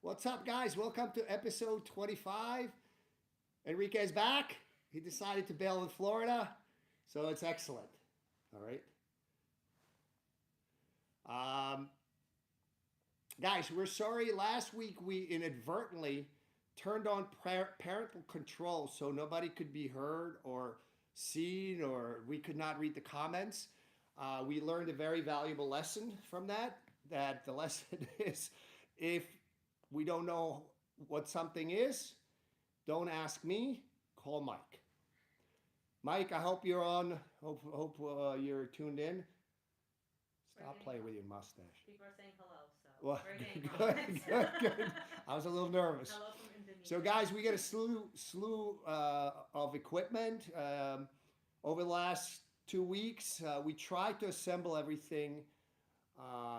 What's up, guys? Welcome to episode 25. Enrique's back. He decided to bail in Florida, so it's excellent. All right. Um, Guys, we're sorry. Last week we inadvertently turned on parental control so nobody could be heard or seen, or we could not read the comments. We learned a very valuable lesson from that. That the lesson is, if we don't know what something is, don't ask me, call Mike. Mike, I hope you're on. Hope you're tuned in. Stop playing with your mustache. People are saying hello, so Well, we're getting good, comments. good. I was a little nervous. Hello from Indonesia. So, guys, we got a slew of equipment over the last 2 weeks. We tried to assemble everything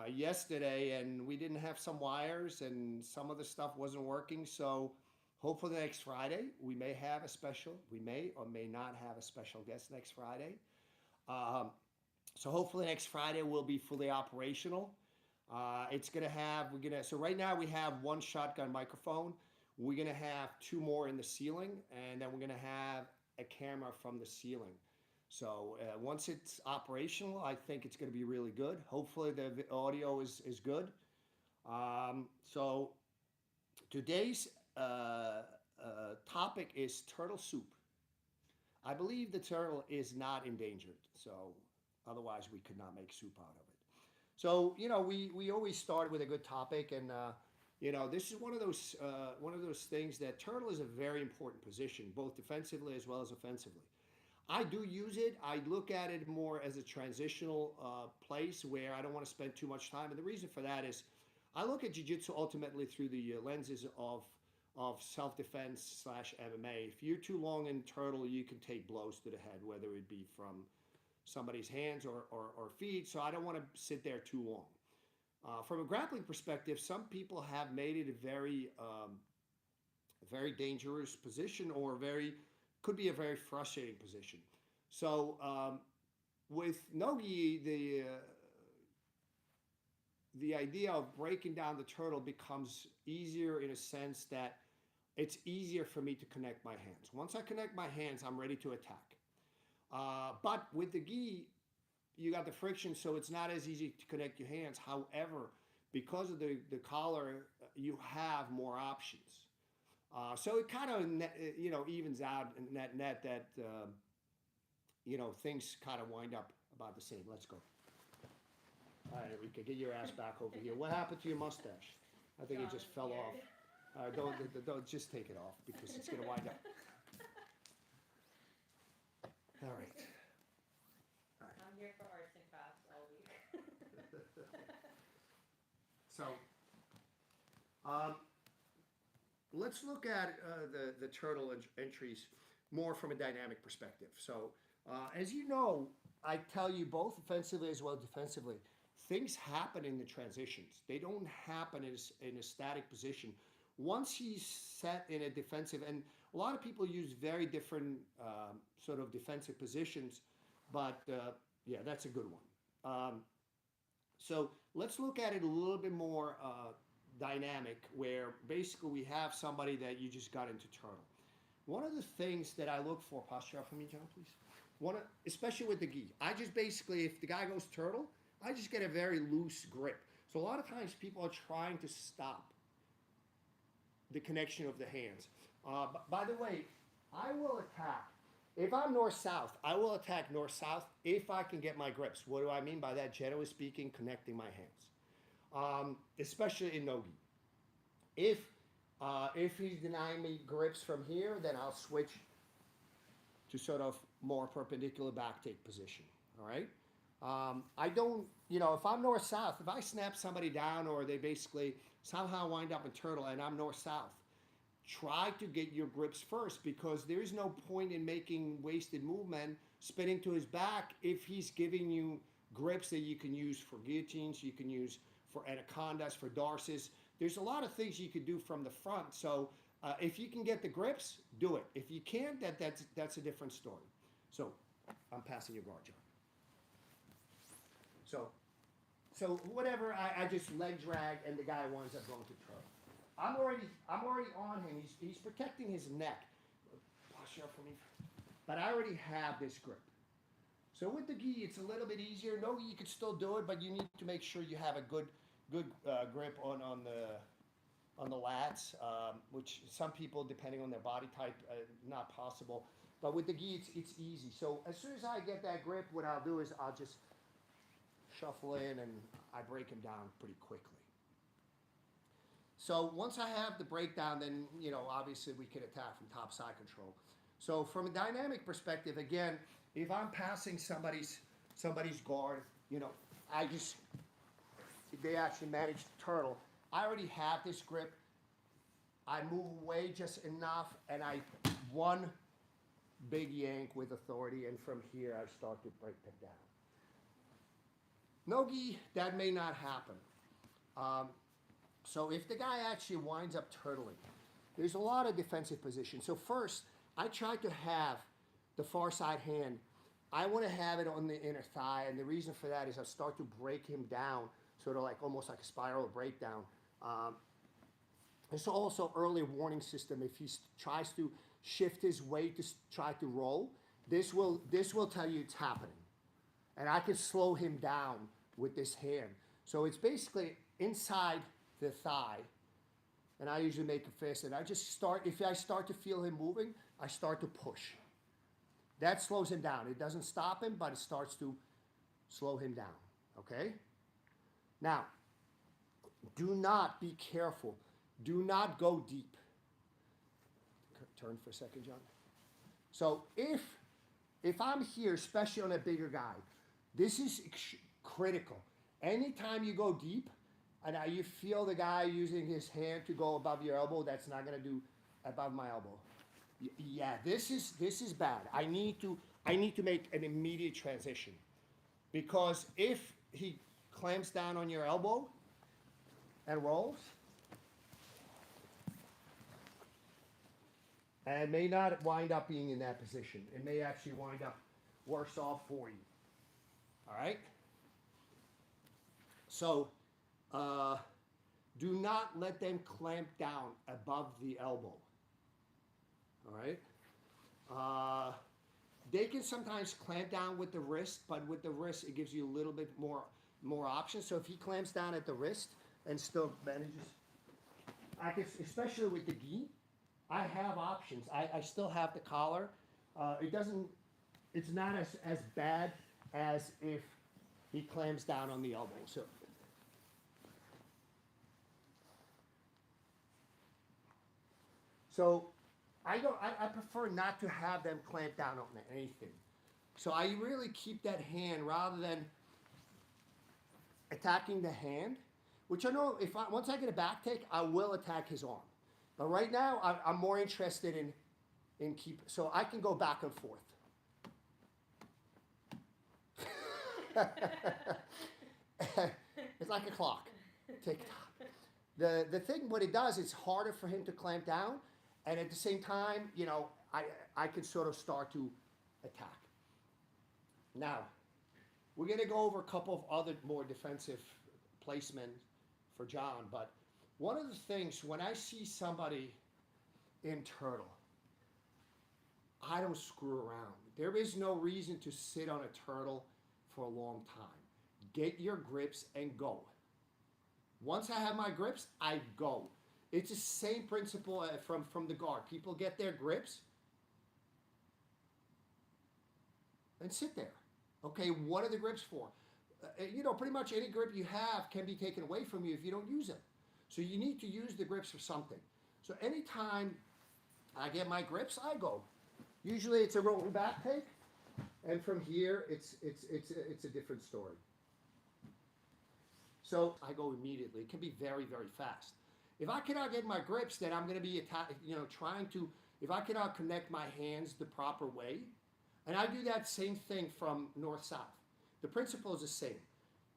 yesterday, and we didn't have some wires, and some of the stuff wasn't working. So, hopefully next Friday we may have a special. We may or may not have a special guest next Friday. Um, so hopefully next Friday we'll be fully operational. So right now we have one shotgun microphone. We're gonna have two more in the ceiling, and then we're gonna have a camera from the ceiling. So once it's operational, I think it's gonna be really good. Hopefully the audio is good. So today's topic is turtle soup. I believe the turtle is not endangered, so otherwise we could not make soup out of it. So we always start with a good topic, and this is one of those things that turtle is a very important position, both defensively as well as offensively. I do use it. I look at it more as a transitional place where I don't want to spend too much time, and the reason for that is I look at jiu-jitsu ultimately through the lenses of self-defense slash MMA. If you're too long in turtle, you can take blows to the head, whether it be from somebody's hands or feet. So I don't want to sit there too long. From a grappling perspective, some people have made it a very dangerous position, or could be a very frustrating position. So with NoGi, the idea of breaking down the turtle becomes easier in a sense that it's easier for me to connect my hands. Once I connect my hands, I'm ready to attack. But with the gi, you got the friction, so it's not as easy to connect your hands. However, because of the collar, you have more options. So it kind of evens out in net that things kind of wind up about the same. Let's go. All right, Rika, get your ass back over here. What happened to your mustache? I think it just fell off. Don't just take it off because it's going to wind up. All right. I'm here for arts and crafts all week. So, let's look at the turtle entries more from a dynamic perspective. So, as you know, I tell you both offensively as well as defensively, things happen in the transitions. They don't happen in a static position. Once he's set in a defensive, and a lot of people use very different sort of defensive positions, but yeah, that's a good one. So let's look at it a little bit more dynamic, where basically we have somebody that you just got into turtle. One of the things that I look for, posture up for me, John, please. Especially with the gi, I just basically, if the guy goes turtle, I just get a very loose grip. So a lot of times people are trying to stop the connection of the hands. By the way, I will attack. If I'm north-south, I will attack north-south if I can get my grips. What do I mean by that? Generally speaking, connecting my hands. Especially in NoGi. If he's denying me grips from here, then I'll switch to sort of more perpendicular backtake position. All right? I don't, if I'm north-south, if I snap somebody down or they basically somehow wind up in turtle and I'm north-south, try to get your grips first, because there is no point in making wasted movement, spinning to his back, if he's giving you grips that you can use for guillotines, you can use for anacondas, for darces. There's a lot of things you could do from the front. So if you can get the grips, do it. If you can't, that's a different story. So I'm passing your guard, John. So whatever, I just leg drag and the guy winds up going to turtle. I'm already on him. He's protecting his neck. Posture up for me. But I already have this grip. So with the gi, it's a little bit easier. No, you could still do it, but you need to make sure you have a good grip on the lats, which some people, depending on their body type, not possible. But with the gi, it's easy. So as soon as I get that grip, what I'll do is I'll just shuffle in and I break him down pretty quickly. So once I have the breakdown, then, you know, obviously we can attack from top side control. So from a dynamic perspective, again, if I'm passing somebody's guard, you know, they actually manage to turtle. I already have this grip. I move away just enough, and I one big yank with authority, and from here I start to break them down. No-gi, that may not happen. So if the guy actually winds up turtling, there's a lot of defensive positions. So first, I try to have the far side hand. I want to have it on the inner thigh, and the reason for that is I start to break him down, sort of like almost like a spiral breakdown. It's also early warning system. If he tries to shift his weight to try to roll, this will tell you it's happening, and I can slow him down with this hand. So it's basically inside the thigh, and I usually make a fist, and I just start. If I start to feel him moving, I start to push. That slows him down. It doesn't stop him, but it starts to slow him down. Okay? Now, do not, be careful. Do not go deep. Turn for a second, John. So if I'm here, especially on a bigger guy, this is critical. Anytime you go deep, and you feel the guy using his hand to go above your elbow, that's not going to do above my elbow. Yeah, this is bad. I need to make an immediate transition, because if he clamps down on your elbow and rolls, and may not wind up being in that position. It may actually wind up worse off for you. All right? So, do not let them clamp down above the elbow. All right? They can sometimes clamp down with the wrist, but with the wrist, it gives you a little bit more options. So if he clamps down at the wrist and still manages, I can, especially with the gi, I have options. I still have the collar. It's not as bad as if he clamps down on the elbow. So I prefer not to have them clamp down on anything. So I really keep that hand rather than attacking the hand, which I know once I get a back take, I will attack his arm. But right now, I'm more interested in so I can go back and forth. It's like a clock. Tick-tock. The thing, what it does, it's harder for him to clamp down, and at the same time, you know, I can sort of start to attack. Now, we're going to go over a couple of other more defensive placements for John, but one of the things, when I see somebody in turtle, I don't screw around. There is no reason to sit on a turtle for a long time. Get your grips and go. Once I have my grips, I go. It's the same principle from the guard. People get their grips and sit there. Okay, what are the grips for? You know, pretty much any grip you have can be taken away from you if you don't use it. So you need to use the grips for something. So anytime I get my grips, I go. Usually it's a rolling back take, and from here it's a different story. So I go immediately. It can be very, very fast. If I cannot get my grips, then I'm going to be if I cannot connect my hands the proper way, and I do that same thing from north-south. The principle is the same.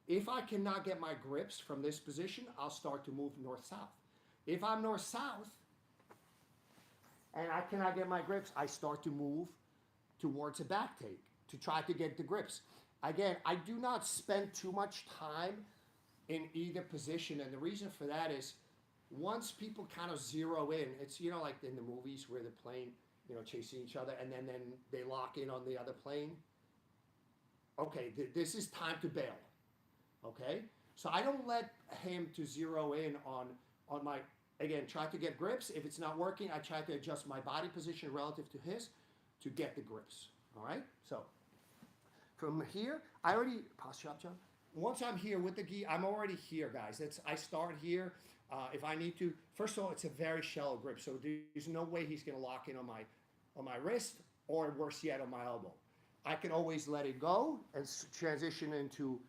If I cannot get my grips from this position, I'll start to move north-south. If I'm north-south and I cannot get my grips, I start to move towards a back take to try to get the grips. Again, I do not spend too much time in either position, and the reason for that is once people kind of zero in, it's, you know, like in the movies where the plane, you know, chasing each other, and then they lock in on the other plane. Okay, this is time to bail. Okay, so I don't let him to zero in on my, again, try to get grips. If it's not working, I try to adjust my body position relative to his to get the grips. All right, so from here, I already posture up, John. Once I'm here with the gi, I'm already here, guys. I start here. If I need to, first of all, it's a very shallow grip, so there's no way he's going to lock in on my wrist, or worse yet, on my elbow. I can always let it go and transition into,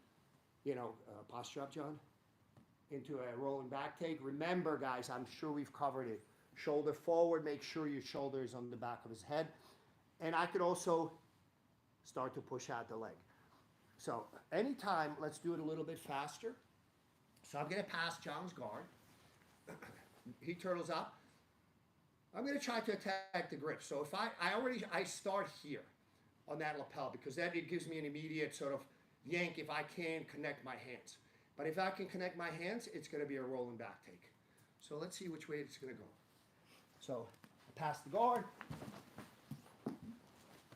you know, posture up, John, into a rolling back take. Remember, guys, I'm sure we've covered it. Shoulder forward, make sure your shoulder is on the back of his head. And I could also start to push out the leg. So anytime, let's do it a little bit faster. So I'm going to pass John's guard. He turtles up. I'm going to try to attack the grip. So if I start here on that lapel, because that it gives me an immediate sort of yank if I can connect my hands. But if I can connect my hands, it's going to be a rolling back take. So let's see which way it's going to go. So I pass the guard.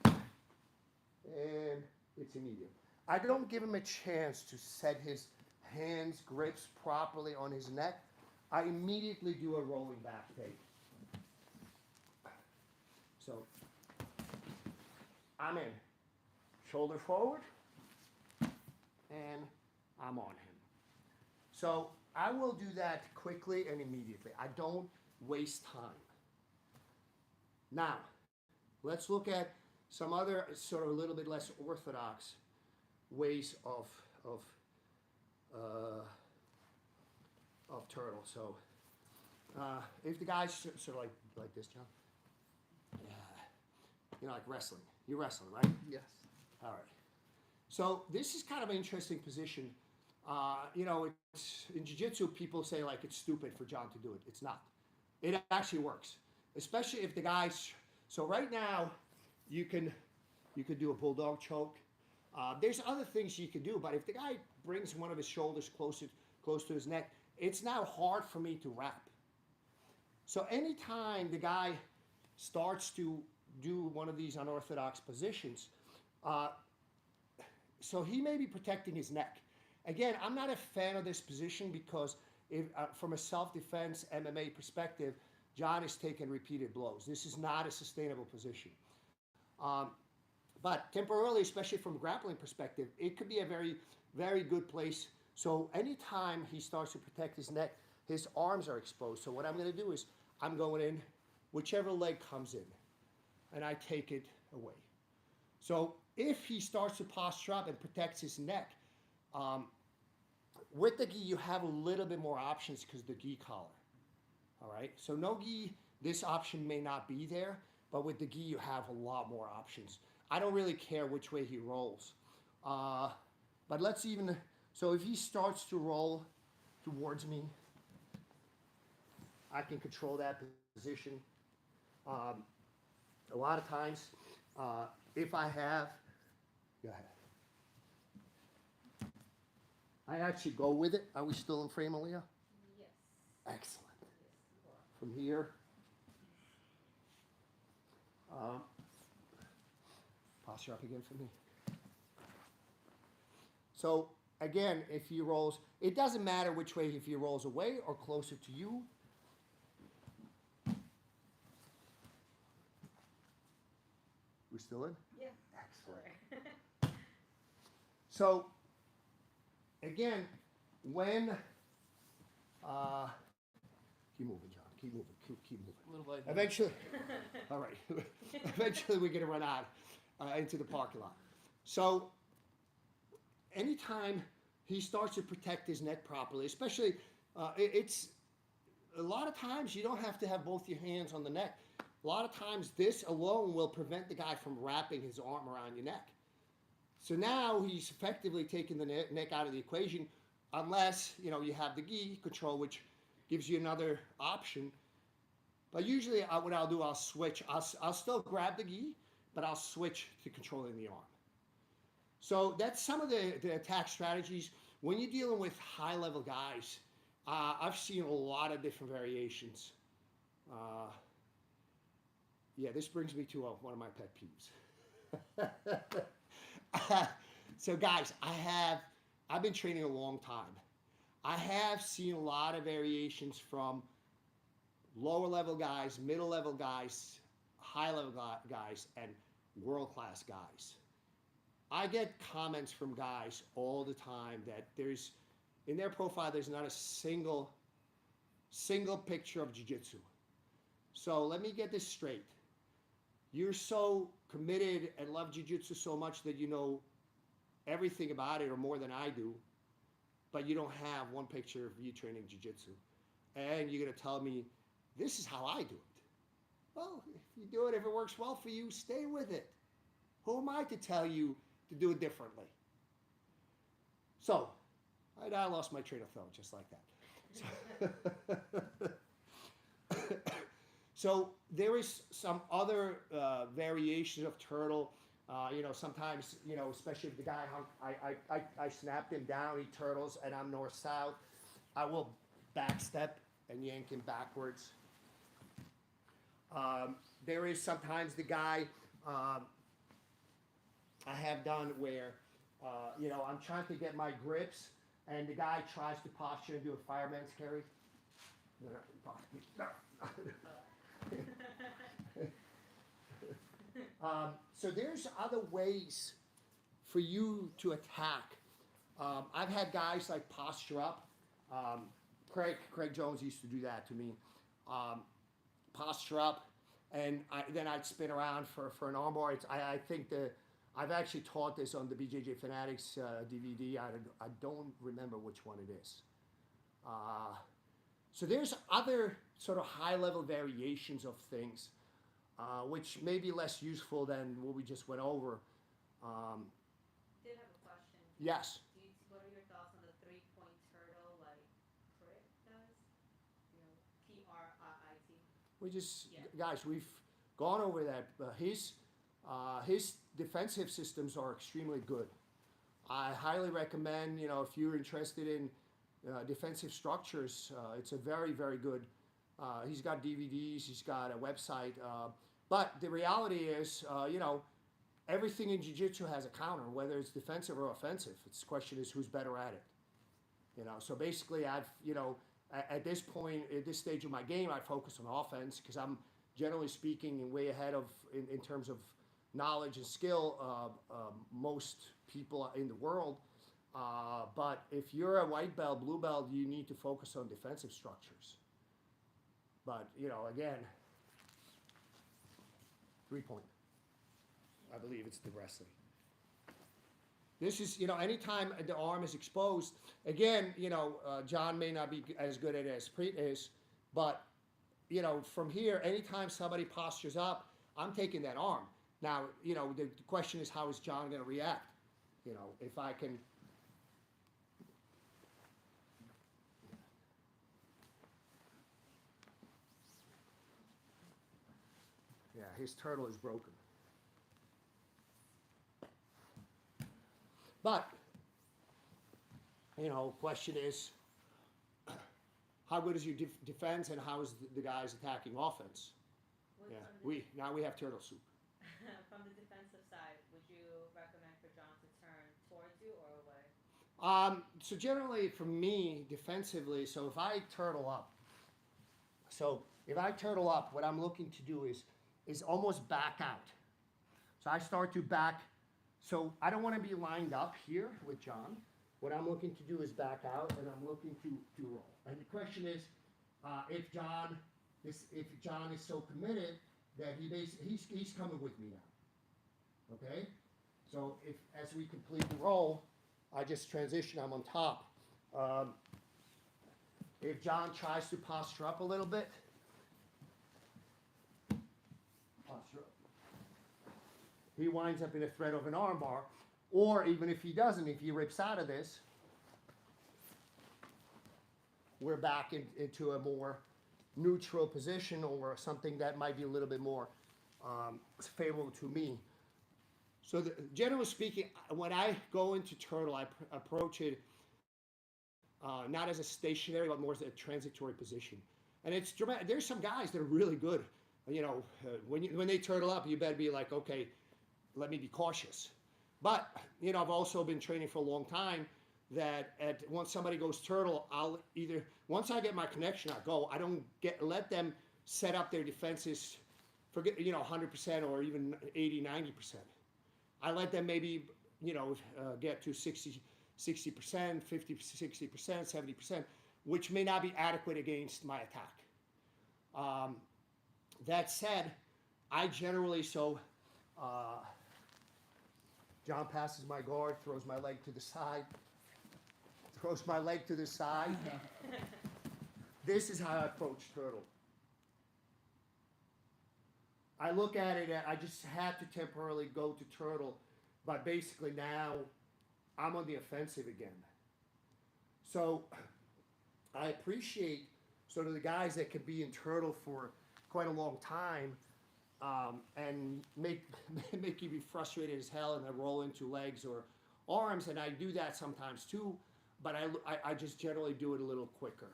And it's immediate. I don't give him a chance to set his hands, grips properly on his neck. I immediately do a rolling back take. So I'm in. Shoulder forward. And I'm on him. So I will do that quickly and immediately. I don't waste time. Now, let's look at some other sort of a little bit less orthodox ways of turtle. So if the guy's sort of like this, John, you know, like wrestling. You're wrestling, right? Yes. All right. So this is kind of an interesting position. You know, it's, in jiu-jitsu, people say like it's stupid for John to do it. It's not. It actually works, especially if the guy's. So right now, you could do a bulldog choke. There's other things you can do, but if the guy brings one of his shoulders close to his neck, it's now hard for me to wrap. So anytime the guy starts to do one of these unorthodox positions, so he may be protecting his neck. Again, I'm not a fan of this position because if, from a self-defense MMA perspective, John is taking repeated blows. This is not a sustainable position. But temporarily, especially from a grappling perspective, it could be a very, very good place. So anytime he starts to protect his neck, his arms are exposed. So what I'm going to do is I'm going in, whichever leg comes in, and I take it away. So if he starts to posture up and protects his neck, with the gi, you have a little bit more options because the gi collar. All right. So no gi, this option may not be there, but with the gi, you have a lot more options. I don't really care which way he rolls. But let's even, so if he starts to roll towards me, I can control that position. A lot of times, if I have, go ahead. I actually go with it. Are we still in frame, Aaliyah? Yes. Excellent. From here, posture up again for me. So again, if he rolls, it doesn't matter which way, if he rolls away or closer to you. We still in? Yeah. Excellent. So again, when keep moving, John. Keep moving. Keep moving. A little bit. Eventually, all right. Eventually, we're going to run out into the parking lot. So anytime he starts to protect his neck properly, especially, it's a lot of times you don't have to have both your hands on the neck. A lot of times this alone will prevent the guy from wrapping his arm around your neck. So now he's effectively taking the neck out of the equation, unless, you know, you have the gi control, which gives you another option. But usually what I'll do, I'll switch. I'll still grab the gi, but I'll switch to controlling the arm. So that's some of the attack strategies. When you're dealing with high-level guys, I've seen a lot of different variations. Yeah, this brings me to one of my pet peeves. So guys, I've been training a long time. I have seen a lot of variations from lower level guys, middle level guys, high level guys, and world class guys. I get comments from guys all the time that in their profile, there's not a single picture of jiu-jitsu. So let me get this straight. You're so committed and love jiu-jitsu so much that you know everything about it or more than I do, but you don't have one picture of you training jiu-jitsu. And you're going to tell me, this is how I do it. Well, if you do it, if it works well for you, stay with it. Who am I to tell you to do it differently? So, I lost my train of thought just like that. So there is some other variations of turtle. Sometimes, especially if the guy, I snapped him down, he turtles, and I'm north-south, I will backstep and yank him backwards. There is sometimes the guy I have done where, I'm trying to get my grips, and the guy tries to posture and do a fireman's carry. So there's other ways for you to attack. I've had guys like posture up. Craig Jones used to do that to me. Posture up, and then I'd spin around for an armbar. I think I've actually taught this on the BJJ Fanatics DVD. I don't remember which one it is. So there's other sort of high-level variations of things, which may be less useful than what we just went over. Did have a question. Yes. What are your thoughts on the three-point turtle like Crit does? P-R-I-I-T. Guys, we've gone over that. His defensive systems are extremely good. I highly recommend, if you're interested in defensive structures, it's a very, very good. He's got DVDs, he's got a website. But the reality is, everything in jiu-jitsu has a counter, whether it's defensive or offensive. The question is who's better at it. So basically at this point, at this stage of my game, I focus on offense because I'm generally speaking way ahead of, in terms of knowledge and skill, most people in the world. But if you're a white belt, blue belt, you need to focus on defensive structures. But, again, 3-point. I believe it's the wrestling. This is, anytime the arm is exposed, again, John may not be as good at it as Preet is, but, from here, anytime somebody postures up, I'm taking that arm. Now, the question is, how is John going to react? If I can... Yeah, his turtle is broken. But, question is, how good is your defense and how is the guys attacking offense? Now we have turtle soup. From the defensive side, would you recommend for John to turn towards you or away? So generally for me, defensively, so if I turtle up, what I'm looking to do is almost back out. So I start to back, so I don't want to be lined up here with John. What I'm looking to do is back out, and I'm looking to roll. And the question is, if John is so committed that he's coming with me now. Okay? So as we complete the roll, I just transition, I'm on top. If John tries to posture up a little bit, he winds up in a threat of an armbar, or even if he doesn't, if he rips out of this, we're back into a more neutral position or something that might be a little bit more favorable to me. So generally speaking, when I go into turtle, I approach it not as a stationary, but more as a transitory position. And it's dramatic. There's some guys that are really good. You know, when they turtle up, you better be like, okay, let me be cautious. But, you know, I've also been training for a long time that once somebody goes turtle, I'll either, once I get my connection, I'll go. I don't let them set up their defenses, forget, you know, 100% or even 80, 90%. I let them maybe, you know, get to 60%, 50%, 60%, 70%, which may not be adequate against my attack. That said, I generally, John passes my guard, throws my leg to the side, This is how I approach turtle. I look at it, I just had to temporarily go to turtle, but basically now I'm on the offensive again. So I appreciate sort of the guys that can be in turtle for quite a long time and make you be frustrated as hell and then roll into legs or arms, and I do that sometimes too, but I just generally do it a little quicker.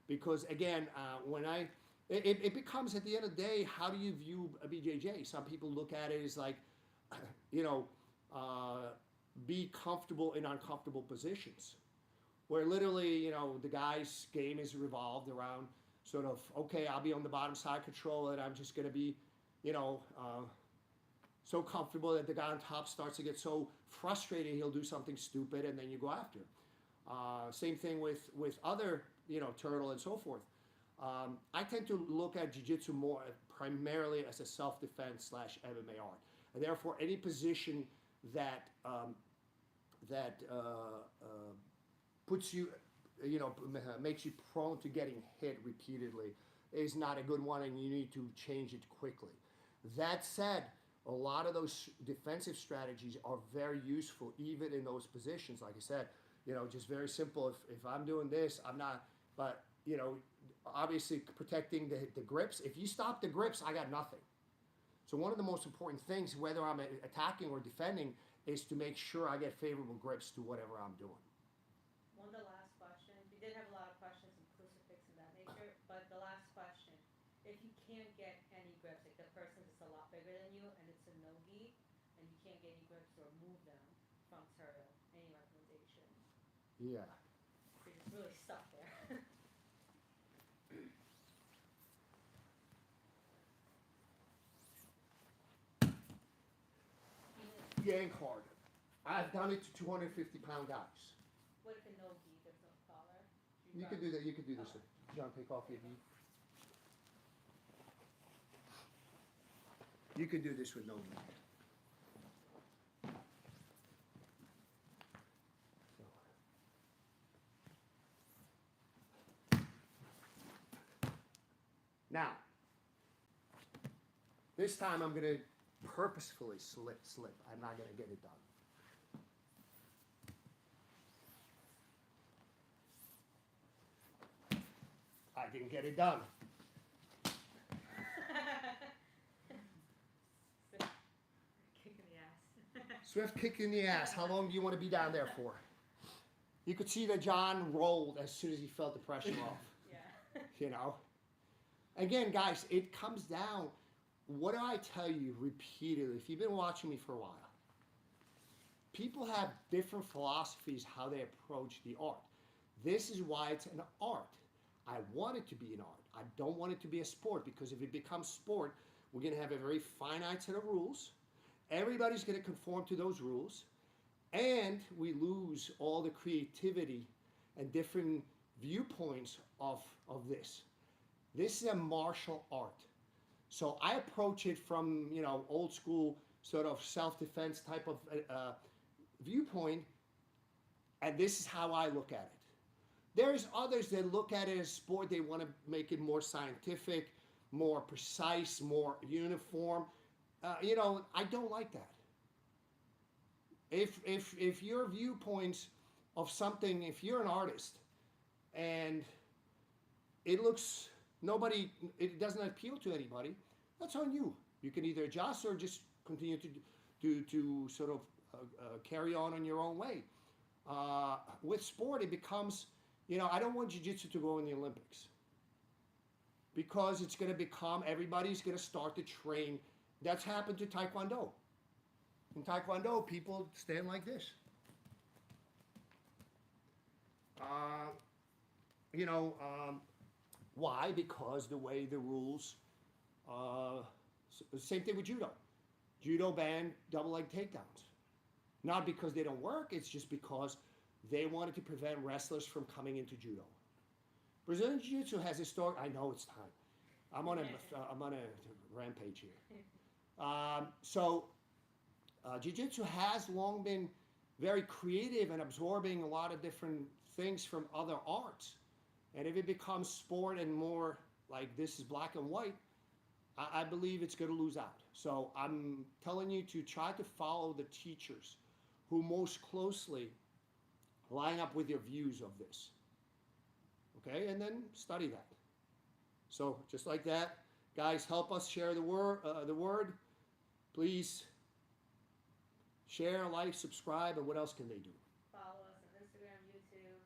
Because again, it becomes, at the end of the day, how do you view a BJJ? Some people look at it as like, you know, be comfortable in uncomfortable positions. Where literally, you know, the guy's game is revolved around sort of, okay, I'll be on the bottom side control and I'm just going to be, you know, so comfortable that the guy on top starts to get so frustrated he'll do something stupid and then you go after him. Same thing with other, you know, turtle and so forth. I tend to look at jiu-jitsu more primarily as a self-defense / MMA art. And therefore, any position that puts you, you know, makes you prone to getting hit repeatedly is not a good one, and you need to change it quickly. That said, a lot of those defensive strategies are very useful even in those positions. Like I said, you know, just very simple. If I'm doing this, I'm not, but, you know, obviously protecting the grips. If you stop the grips, I got nothing. So one of the most important things, whether I'm attacking or defending, is to make sure I get favorable grips to whatever I'm doing. One of the last questions, we did have a lot of questions on crucifix and that nature, but the last question, if you can't get any grips, like the person's just a lot bigger than you and it's a NoGi, and you can't get any grips or move them from turtle, any recommendation? Yeah. You're just really stuck there. Yank hard. I've done it to 250-pound guys. What if a NoGi, there's no collar? You could do that. You could do this. John, take off your gi. You could do this with no gi. Now, this time I'm going to purposefully slip. I'm not going to get it done. I didn't get it done. Kick in the ass. Swift kick in the ass. How long do you want to be down there for? You could see that John rolled as soon as he felt the pressure off. Yeah. You know? Again, guys, it comes down, what do I tell you repeatedly? If you've been watching me for a while, people have different philosophies how they approach the art. This is why it's an art. I want it to be an art. I don't want it to be a sport, because if it becomes sport, we're going to have a very finite set of rules. Everybody's going to conform to those rules, and we lose all the creativity and different viewpoints of this. This is a martial art. So I approach it from, you know, old school sort of self-defense type of viewpoint, and this is how I look at it. There's others that look at it as sport. They want to make it more scientific, more precise, more uniform. You know, I don't like that. If your viewpoints of something, if you're an artist and it looks, it doesn't appeal to anybody, that's on you. You can either adjust or just continue to sort of carry on your own way. With sport, it becomes, I don't want jiu-jitsu to go in the Olympics because it's going to become, everybody's going to start to train. That's happened to Taekwondo. In Taekwondo, people stand like this. Why? Because the way the rules, same thing with judo. Judo banned double leg takedowns. Not because they don't work, it's just because they wanted to prevent wrestlers from coming into judo. Brazilian Jiu-Jitsu has historic, I know it's time. I'm on a rampage here. Jiu-Jitsu has long been very creative and absorbing a lot of different things from other arts. And if it becomes sport and more like this is black and white, I believe it's going to lose out. So I'm telling you to try to follow the teachers who most closely line up with your views of this. Okay, and then study that. So just like that, guys, help us share the word. Please share, like, subscribe, and what else can they do? Follow us on Instagram, YouTube,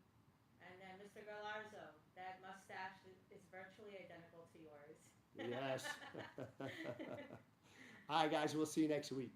and then Mr. Galarzo, that mustache is virtually identical to yours. Yes. All right, guys, we'll see you next week.